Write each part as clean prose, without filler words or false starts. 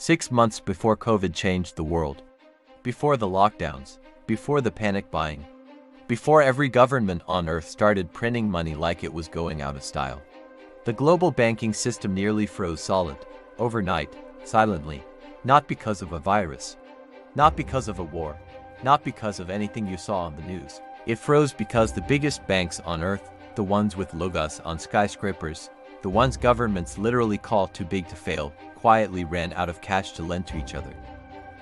6 months before COVID changed the world. Before the lockdowns, before the panic buying, before every government on earth started printing money like it was going out of style. The global banking system nearly froze solid, overnight, silently, not because of a virus, not because of a war, not because of anything you saw on the news. It froze because the biggest banks on earth, the ones with logos on skyscrapers, the ones governments literally call too big to fail, quietly ran out of cash to lend to each other.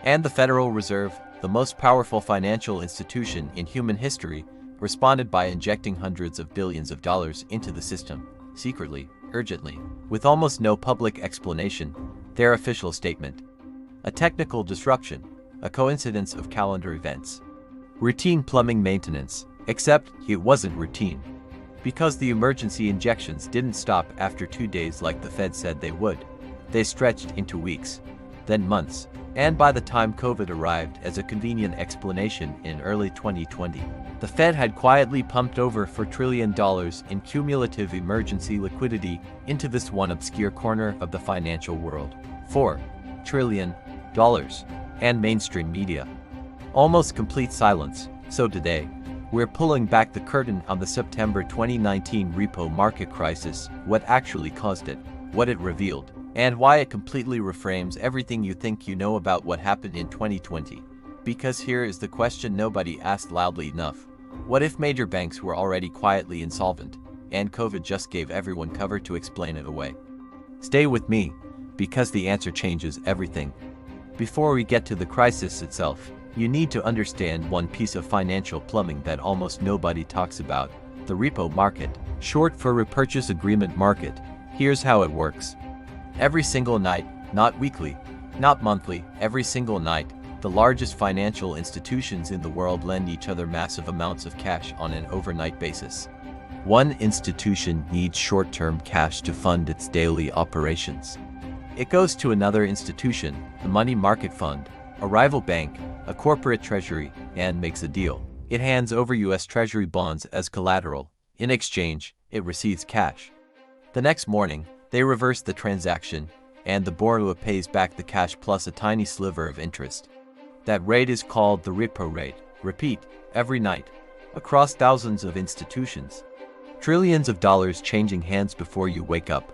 And the Federal Reserve, the most powerful financial institution in human history, responded by injecting hundreds of billions of dollars into the system, secretly, urgently, with almost no public explanation, their official statement. A technical disruption, a coincidence of calendar events. Routine plumbing maintenance, except it wasn't routine. Because the emergency injections didn't stop after 2 days like the Fed said they would. They stretched into weeks, then months, and by the time COVID arrived as a convenient explanation in early 2020, the Fed had quietly pumped over $4 trillion in cumulative emergency liquidity into this one obscure corner of the financial world. $4 trillion. And mainstream media. Almost complete silence. So today, we're pulling back the curtain on the September 2019 repo market crisis, what actually caused it, what it revealed, and why it completely reframes everything you think you know about what happened in 2020. Because here is the question nobody asked loudly enough. What if major banks were already quietly insolvent, and COVID just gave everyone cover to explain it away? Stay with me, because the answer changes everything. Before we get to the crisis itself, you need to understand one piece of financial plumbing that almost nobody talks about, the repo market, short for repurchase agreement market. Here's how it works. Every single night, not weekly, not monthly, every single night, the largest financial institutions in the world lend each other massive amounts of cash on an overnight basis. One institution needs short-term cash to fund its daily operations. It goes to another institution, the money market fund, a rival bank, a corporate treasury, and makes a deal. It hands over US Treasury bonds as collateral. In exchange, it receives cash. The next morning, they reverse the transaction, and the borrower pays back the cash plus a tiny sliver of interest. That rate is called the repo rate. Repeat, every night, across thousands of institutions. Trillions of dollars changing hands before you wake up.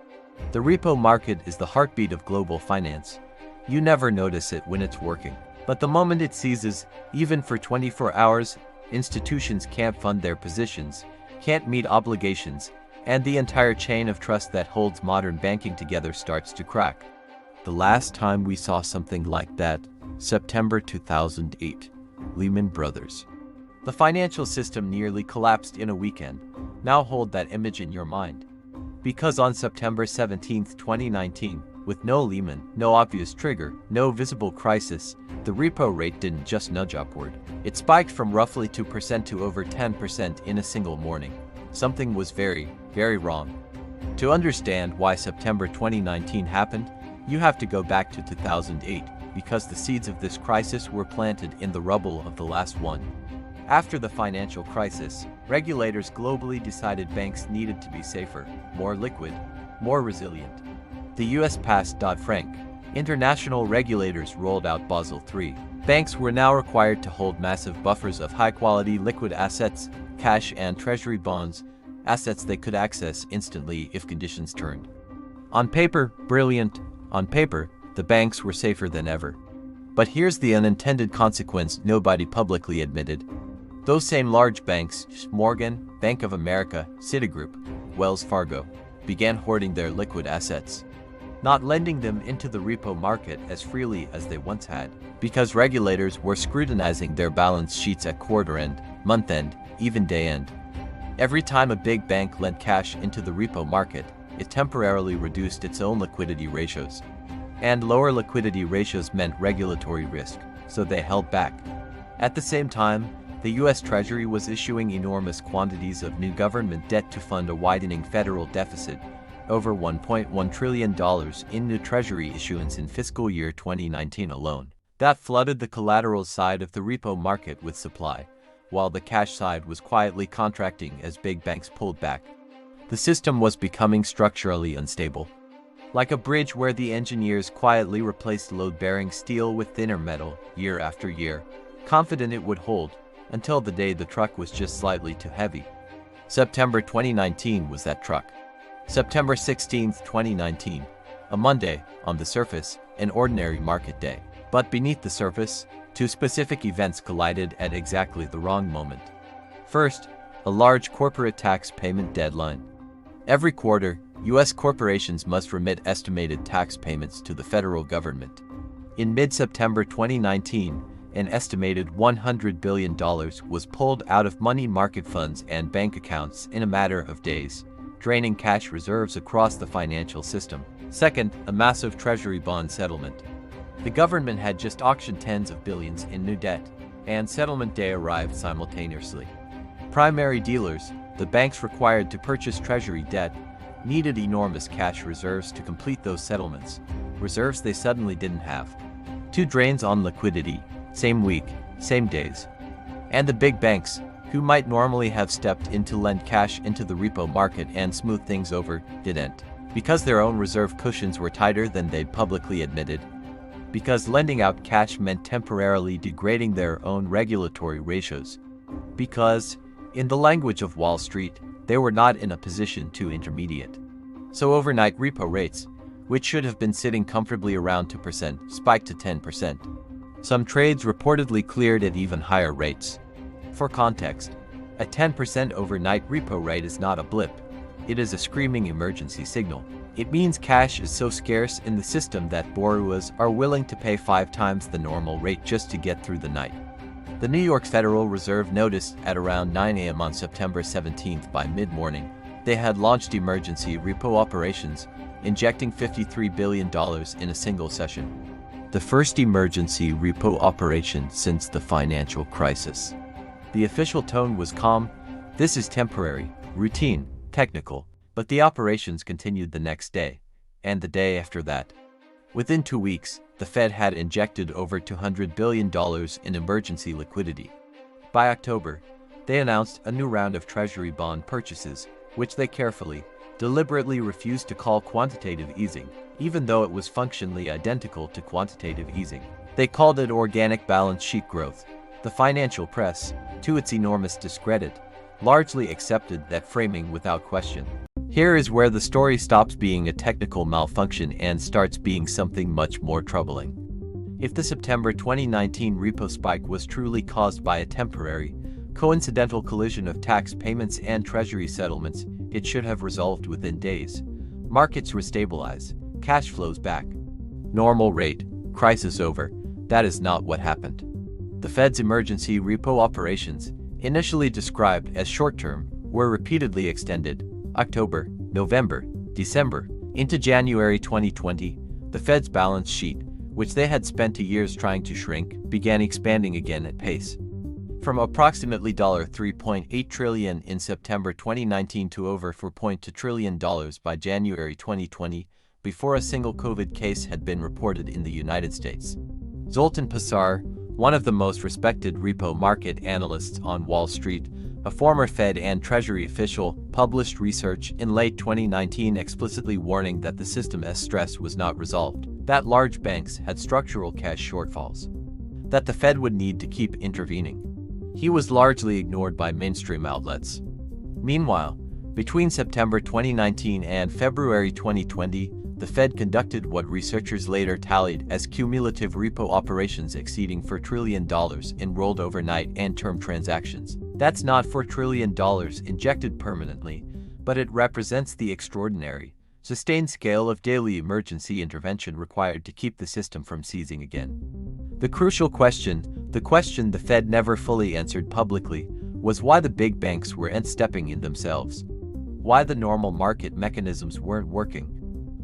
The repo market is the heartbeat of global finance. You never notice it when it's working. But the moment it seizes, even for 24 hours, institutions can't fund their positions, can't meet obligations, and the entire chain of trust that holds modern banking together starts to crack. The last time we saw something like that, September 2008, Lehman Brothers. The financial system nearly collapsed in a weekend. Now hold that image in your mind. Because on September 17, 2019, with no Lehman, no obvious trigger, no visible crisis, the repo rate didn't just nudge upward. It spiked from roughly 2% to over 10% in a single morning. Something was very, very wrong. To understand why September 2019 happened, you have to go back to 2008, because the seeds of this crisis were planted in the rubble of the last one. After the financial crisis, regulators globally decided banks needed to be safer, more liquid, more resilient. The US passed Dodd-Frank. International regulators rolled out Basel III. Banks were now required to hold massive buffers of high-quality liquid assets, cash and treasury bonds, assets they could access instantly if conditions turned. On paper, brilliant. On paper, the banks were safer than ever. But here's the unintended consequence nobody publicly admitted. Those same large banks, Morgan, Bank of America, Citigroup, Wells Fargo, began hoarding their liquid assets, not lending them into the repo market as freely as they once had, because regulators were scrutinizing their balance sheets at quarter end, month end, even day end. Every time a big bank lent cash into the repo market, it temporarily reduced its own liquidity ratios. And lower liquidity ratios meant regulatory risk, so they held back. At the same time, the US Treasury was issuing enormous quantities of new government debt to fund a widening federal deficit, over $1.1 trillion in new Treasury issuance in fiscal year 2019 alone. That flooded the collateral side of the repo market with supply, while the cash side was quietly contracting as big banks pulled back. The system was becoming structurally unstable. Like a bridge where the engineers quietly replaced load-bearing steel with thinner metal year after year, confident it would hold, until the day the truck was just slightly too heavy. September 2019 was that truck. September 16, 2019. A Monday, on the surface, an ordinary market day. But beneath the surface, two specific events collided at exactly the wrong moment. First, a large corporate tax payment deadline. Every quarter, U.S. corporations must remit estimated tax payments to the federal government. In mid-September 2019, an estimated $100 billion was pulled out of money market funds and bank accounts in a matter of days, draining cash reserves across the financial system. Second, a massive treasury bond settlement. The government had just auctioned tens of billions in new debt, and settlement day arrived simultaneously. Primary dealers, the banks required to purchase treasury debt, needed enormous cash reserves to complete those settlements, reserves they suddenly didn't have. Two drains on liquidity, same week, same days. And the big banks, who might normally have stepped in to lend cash into the repo market and smooth things over, didn't. Because their own reserve cushions were tighter than they'd publicly admitted. Because lending out cash meant temporarily degrading their own regulatory ratios. Because, in the language of Wall Street, they were not in a position to intermediate. So overnight repo rates, which should have been sitting comfortably around 2%, spiked to 10%. Some trades reportedly cleared at even higher rates. For context, a 10% overnight repo rate is not a blip. It is a screaming emergency signal. It means cash is so scarce in the system that borrowers are willing to pay 5 times the normal rate just to get through the night. The New York Federal Reserve noticed at around 9 a.m. on September 17th by mid-morning, they had launched emergency repo operations, injecting $53 billion in a single session. The first emergency repo operation since the financial crisis. The official tone was calm. This is temporary, routine, technical, but the operations continued the next day, and the day after that. Within 2 weeks, the Fed had injected over $200 billion in emergency liquidity. By October, they announced a new round of Treasury bond purchases, which they carefully, deliberately refused to call quantitative easing, even though it was functionally identical to quantitative easing. They called it organic balance sheet growth. The financial press, to its enormous discredit, largely accepted that framing without question. Here is where the story stops being a technical malfunction and starts being something much more troubling. If the September 2019 repo spike was truly caused by a temporary, coincidental collision of tax payments and treasury settlements, it should have resolved within days. Markets restabilize, cash flows back. Normal rate, crisis over. That is not what happened. The Fed's emergency repo operations, initially described as short-term, were repeatedly extended. October, November, December, into January 2020, the Fed's balance sheet, which they had spent 2 years trying to shrink, began expanding again at pace. From approximately $3.8 trillion in September 2019 to over $4.2 trillion by January 2020, before a single COVID case had been reported in the United States. Zoltan Pasar, one of the most respected repo market analysts on Wall Street, a former Fed and Treasury official, published research in late 2019 explicitly warning that the system's stress was not resolved, that large banks had structural cash shortfalls, that the Fed would need to keep intervening. He was largely ignored by mainstream outlets. Meanwhile, between September 2019 and February 2020, the Fed conducted what researchers later tallied as cumulative repo operations exceeding $4 trillion in rolled overnight and term transactions. That's not $4 trillion injected permanently, but it represents the extraordinary, sustained scale of daily emergency intervention required to keep the system from seizing again. The crucial question, the question the Fed never fully answered publicly, was why the big banks were stepping in themselves. Why the normal market mechanisms weren't working.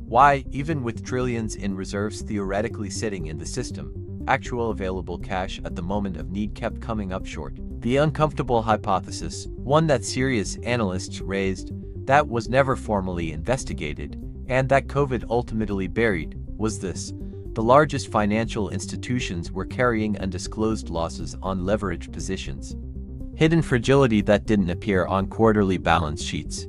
Why, even with trillions in reserves theoretically sitting in the system, actual available cash at the moment of need kept coming up short. The uncomfortable hypothesis, one that serious analysts raised, that was never formally investigated, and that COVID ultimately buried, was this: the largest financial institutions were carrying undisclosed losses on leveraged positions. Hidden fragility that didn't appear on quarterly balance sheets.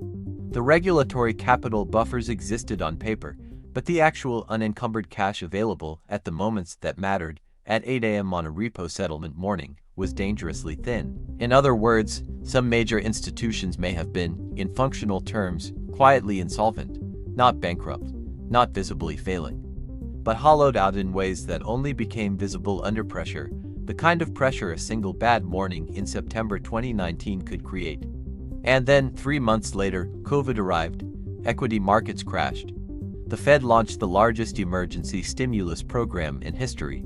The regulatory capital buffers existed on paper, But the actual unencumbered cash available at the moments that mattered, at 8 a.m. on a repo settlement morning, was dangerously thin. In other words, some major institutions may have been, in functional terms, quietly insolvent, not bankrupt, not visibly failing, but hollowed out in ways that only became visible under pressure, the kind of pressure a single bad morning in September 2019 could create. And then, 3 months later, COVID arrived, equity markets crashed. The Fed launched the largest emergency stimulus program in history.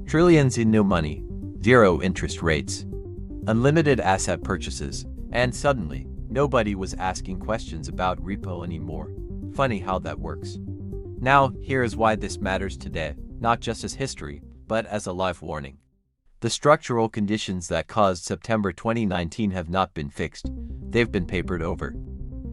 Trillions in new money, zero interest rates, unlimited asset purchases, and suddenly, nobody was asking questions about repo anymore. Funny how that works. Now, here is why this matters today, not just as history, but as a live warning. The structural conditions that caused September 2019 have not been fixed. They've been papered over.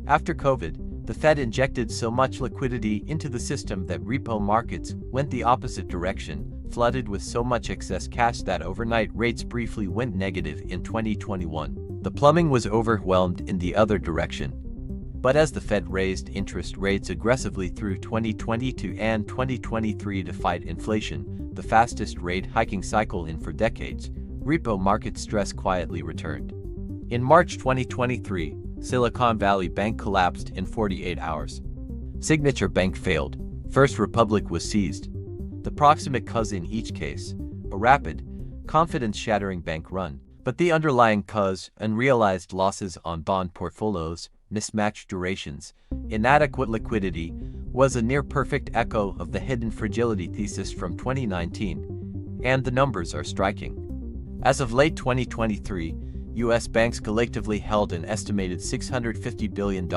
After COVID, the Fed injected so much liquidity into the system that repo markets went the opposite direction, flooded with so much excess cash that overnight rates briefly went negative in 2021. The plumbing was overwhelmed in the other direction. But as the Fed raised interest rates aggressively through 2022 and 2023 to fight inflation, the fastest rate hiking cycle in 4 decades, repo market stress quietly returned. In March 2023, Silicon Valley Bank collapsed in 48 hours. Signature Bank failed. First Republic was seized. The proximate cause in each case, a rapid, confidence-shattering bank run. But the underlying cause, unrealized losses on bond portfolios, mismatched durations, inadequate liquidity, was a near-perfect echo of the hidden fragility thesis from 2019, and the numbers are striking. As of late 2023, U.S. banks collectively held an estimated $650 billion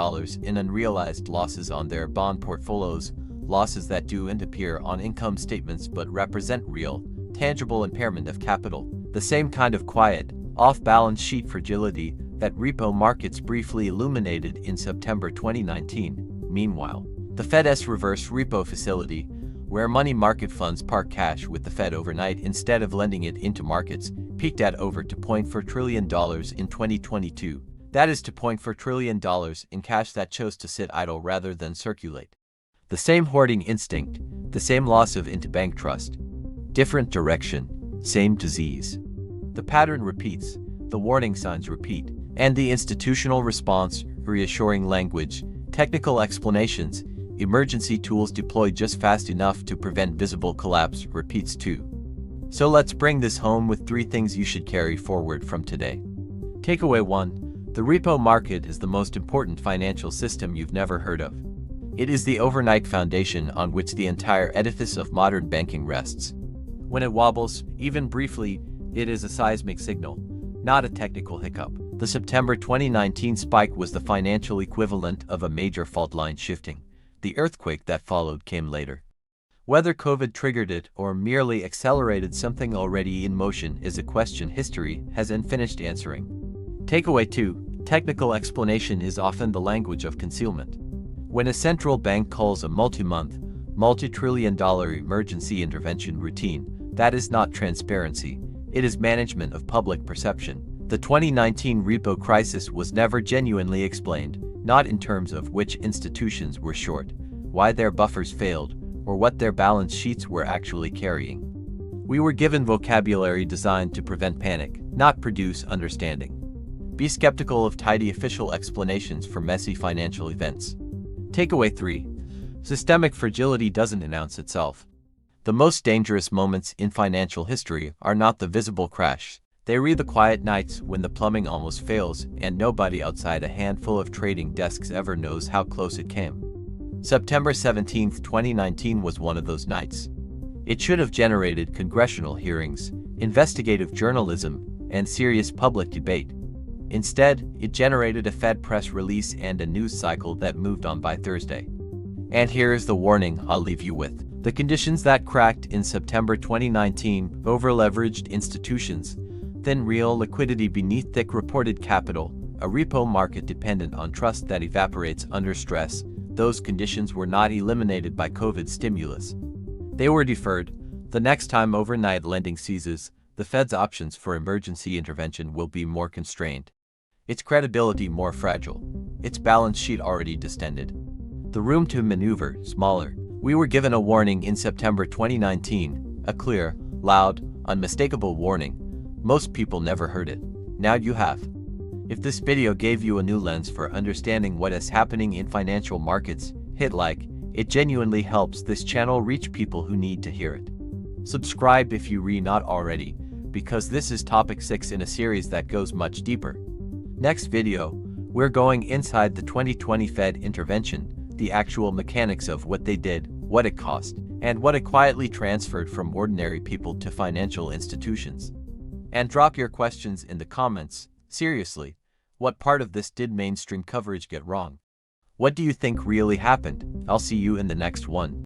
in unrealized losses on their bond portfolios, losses that don't appear on income statements but represent real, tangible impairment of capital, the same kind of quiet, off-balance sheet fragility that repo markets briefly illuminated in September 2019. Meanwhile, the Fed's reverse repo facility, where money market funds park cash with the Fed overnight instead of lending it into markets, peaked at over $2.4 trillion in 2022. That is $2.4 trillion in cash that chose to sit idle rather than circulate. The same hoarding instinct, the same loss of interbank trust. Different direction, same disease. The pattern repeats, the warning signs repeat, and the institutional response, reassuring language, technical explanations, emergency tools deployed just fast enough to prevent visible collapse, repeats too. So let's bring this home with 3 things you should carry forward from today. Takeaway 1. The repo market is the most important financial system you've never heard of. It is the overnight foundation on which the entire edifice of modern banking rests. When it wobbles, even briefly, it is a seismic signal, not a technical hiccup. The September 2019 spike was the financial equivalent of a major fault line shifting. The earthquake that followed came later. Whether COVID triggered it or merely accelerated something already in motion is a question history hasn't finished answering. Takeaway 2. Technical explanation is often the language of concealment. When a central bank calls a multi-month, multi-trillion-dollar emergency intervention routine, that is not transparency, it is management of public perception. The 2019 repo crisis was never genuinely explained, not in terms of which institutions were short, why their buffers failed, or what their balance sheets were actually carrying. We were given vocabulary designed to prevent panic, not produce understanding. Be skeptical of tidy official explanations for messy financial events. Takeaway 3. Systemic fragility doesn't announce itself. The most dangerous moments in financial history are not the visible crash. They are the quiet nights when the plumbing almost fails and nobody outside a handful of trading desks ever knows how close it came. September 17, 2019 was one of those nights. It should have generated congressional hearings, investigative journalism, and serious public debate. Instead, it generated a Fed press release and a news cycle that moved on by Thursday. And here is the warning I'll leave you with. The conditions that cracked in September 2019 over-leveraged institutions, thin real liquidity beneath thick reported capital, a repo market dependent on trust that evaporates under stress. Those conditions were not eliminated by COVID stimulus. They were deferred. The next time overnight lending ceases, the Fed's options for emergency intervention will be more constrained. Its credibility more fragile. Its balance sheet already distended. The room to maneuver smaller. We were given a warning in September 2019, a clear, loud, unmistakable warning. Most people never heard it. Now you have. If this video gave you a new lens for understanding what is happening in financial markets, hit like. It genuinely helps this channel reach people who need to hear it. Subscribe if you are not already, because this is topic 6 in a series that goes much deeper. Next video, we're going inside the 2020 Fed intervention, the actual mechanics of what they did, what it cost, and what it quietly transferred from ordinary people to financial institutions. And drop your questions in the comments. Seriously, what part of this did mainstream coverage get wrong? What do you think really happened? I'll see you in the next one.